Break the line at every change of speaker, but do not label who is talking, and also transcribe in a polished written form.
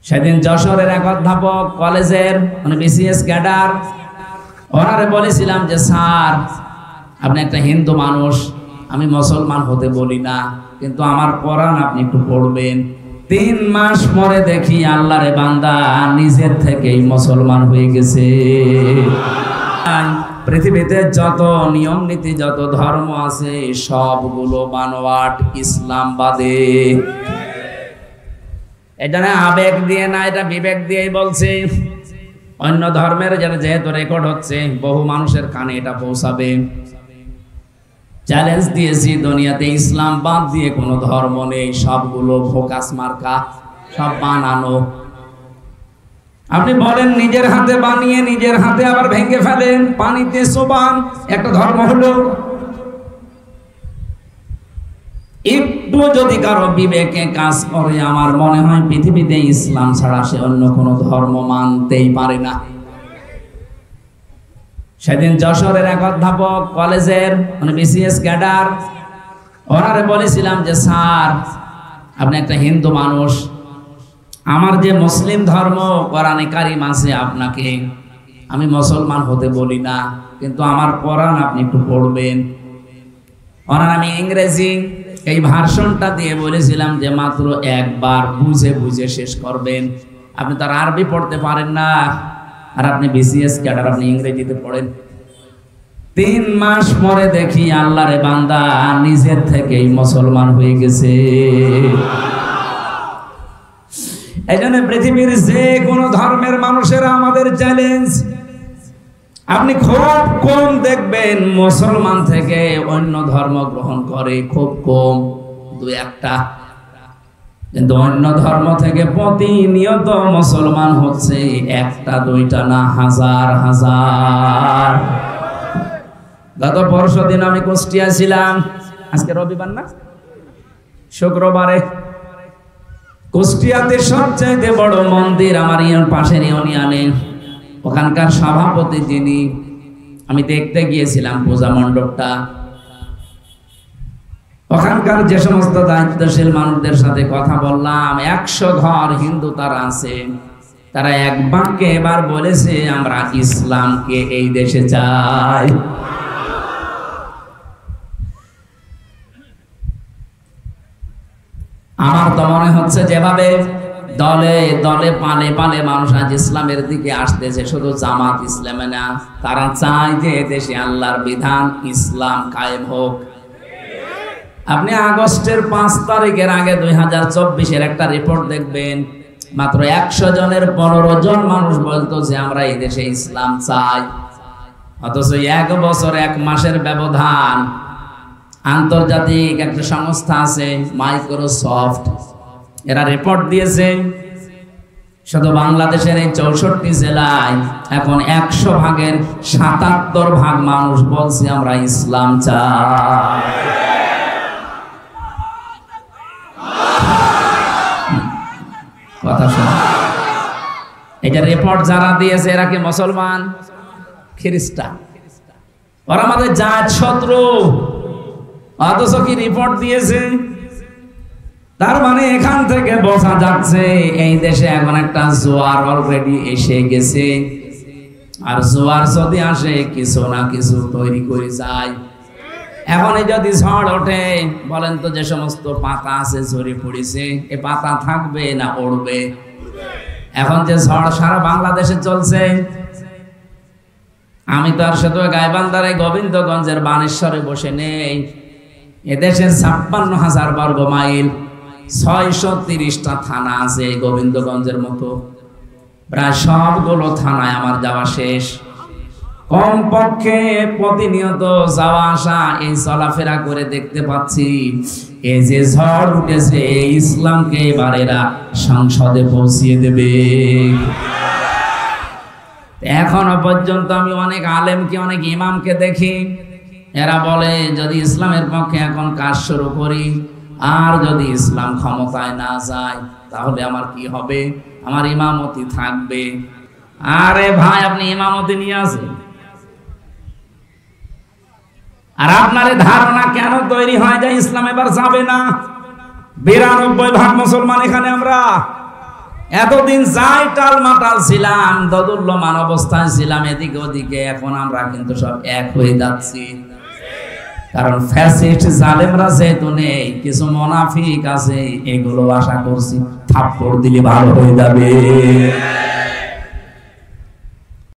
সেদিন যশোরের এক অধ্যাপক কলেজের মানে বিসিএস ক্যাডার, ওনারে বলেছিলাম যে স্যার আপনি একটা হিন্দু মানুষ, আমি মুসলমান হতে বলি না, কিন্তু আমার কোরআন আপনি একটু পড়বেন। 3 মাস পরে দেখি আল্লাহরে বান্দা নিজের থেকেই মুসলমান হয়ে গেছে। পৃথিবীতে যত নিয়ম নীতি যত ধর্ম আছে সবগুলো বানোয়াট, ইসলাম বাদে। এটা না আবেগ দিয়ে না, এটা বিবেক দিয়েই বলছে। অন্য ধর্মের যেহেতু রেকর্ড হচ্ছে, বহু মানুষের কানে এটা পৌঁছাবে। চ্যালেঞ্জ দিয়েছি, দুনিয়াতে ইসলাম বাদ দিয়ে কোনো ধর্ম নেই, সবগুলো ফোকাস মার্কা, সব বানানো। আপনি বলেন নিজের হাতে বানিয়ে নিজের হাতে আবার ভেঙে ফেলেন, পানিতে চোবান, একটা ধর্ম হলো? একটু যদি কারো বিবেকে কাজ করে, আমার মনে হয় পৃথিবীতে ইসলাম ছাড়া সে অন্য কোনো ধর্ম মানতেই পারে না। সেদিন যশোরের এক অধ্যাপক কলেজের মানে বিসিএস ক্যাডার, ওনারে বলেছিলাম যে স্যার আপনি একটা হিন্দু মানুষ, আমার যে মুসলিম ধর্ম কোরআনে কারিম আছে, আপনাকে আমি মুসলমান হতে বলি না, কিন্তু আমার কোরআন আপনি একটু পড়বেন। ওনার আমি ইংরেজি এই ভার্সনটা দিয়ে বলেছিলাম যে মাত্র একবার বুঝে বুঝে শেষ করবেন। আপনি তো আর আরবি পড়তে পারেন না, আর আপনি বিসিএস ক্যাডার, আপনি ইংরেজিতে পড়েন। 3 মাস পরে দেখি আল্লাহরে বান্দা নিজের থেকেই মুসলমান হয়ে গেছে। এই জন্য পৃথিবীর যে কোনো ধর্মের মানুষেরা আমাদের চ্যালেঞ্জ, আপনি খুব কম দেখবেন মুসলমান থেকে অন্য ধর্ম গ্রহণ করে, খুব কম, 2-1টা। কিন্তু অন্য ধর্ম থেকে প্রতিনিয়ত মুসলমান হচ্ছে 1টা 2টা না, হাজার হাজার। গত পরশুদিন আমি কুষ্টিয়া ছিলাম, আজকে রবিবার না, শুক্রবারে। কুষ্টিয়াতে সবচাইতে বড় মন্দির আমার পাশের ইউনিয়নে, ওখানকার সভাপতি যিনি, আমি দেখতে গিয়েছিলাম পূজা মণ্ডপটা। ওখানকার যে সমস্ত দায়িত্বশীল মানুষদের সাথে কথা বললাম, 100 ঘর হিন্দু তারা আছে, তারা এক বাক্যে এবার বলেছে আমরা ইসলামকে এই দেশে চাই। আমার তো মনে হচ্ছে যেভাবে দলে দলে পালে পালে মানুষ আজ ইসলামের দিকে আসতেছে, শুধু জামাত ইসলামে না, তারা চায় যে দেশে আল্লাহর বিধান ইসলাম কায়েম হোক। আপনি আগস্টের 5 তারিখের আগে 2024-এর একটা রিপোর্ট দেখবেন, মাত্র 100 জনের 15 জন মানুষ বলতো যে আমরা এই দেশে ইসলাম চাই। অথচ 1 বছর 1 মাসের ব্যবধান, আন্তর্জাতিক একটা সংস্থা আছে মাইক্রোসফট, এরা রিপোর্ট দিয়েছে শুধু বাংলাদেশের এই 64 জেলায় এখন 100 ভাগের 77 ভাগ মানুষ বলছে আমরা ইসলাম চাই। কথা শোনো, এটা রিপোর্ট যারা দিয়েছে এরা কি মুসলমান? খ্রিস্টান। ওরা আমাদের জাত শত্রু, অথচ কি রিপোর্ট দিয়েছে। তার মানে এখান থেকে বোঝা যাচ্ছে এই দেশে এখন একটা জোয়ার অলরেডি এসে গেছে, আর জোয়ার যদি আসে কিছু না কিছু তৈরি করে যায়। এখন যদি ঝড় ওঠে, বলেন তো যে সমস্ত পাতা আছে ঝরে পড়েছে, এ পাতা থাকবে না উড়বে? এখন যে ঝড় সারা বাংলাদেশে চলছে, আমি তো আর শুধু গাইবান্ধার গোবিন্দগঞ্জের বানেশ্বরে বসে নেই, এদেশের 56,000 বর্গ মাইল, 630টা থানা আছে গোবিন্দগঞ্জের মতো, প্রায় সবগুলো থানায় আমার যাওয়া শেষ। কমপক্ষে প্রতিনিয়ত যাওয়া আসা এই চলাফেরা করে দেখতে পাচ্ছি এই যে ঝড় উঠেছে, ইসলামকে এবার এরা সংসদে পৌঁছিয়ে দেবে। এখনো পর্যন্ত আমি অনেক আলেমকে, অনেক ইমামকে দেখি, এরা বলে যদি ইসলামের পক্ষে এখন কাজ শুরু করি, আর যদি ইসলাম ক্ষমতায় না যায় তাহলে আমার কি হবে? আমার ইমামতি থাকবে। আরে ভাই, আপনি ইমামতি নিয়ে আসেন, আর আপনার ধারণা কেন তৈরি হয় যে ইসলাম এবার যাবে না? 92 ভাগ মুসলমান এখানে আমরা। এতদিন যাই টালমাটাল ছিলাম, দোদুল্যমান অবস্থায় ছিলাম এদিকে ওদিকে, এখন আমরা কিন্তু সব এক হয়ে যাচ্ছি। কারণ ফ্যাসিস্ট জালেমরা যেহেতু নেই, কিছু মুনাফিক আছে, এগুলো আশা করছি থাপ্পড় দিলে ভালো হয়ে যাবে।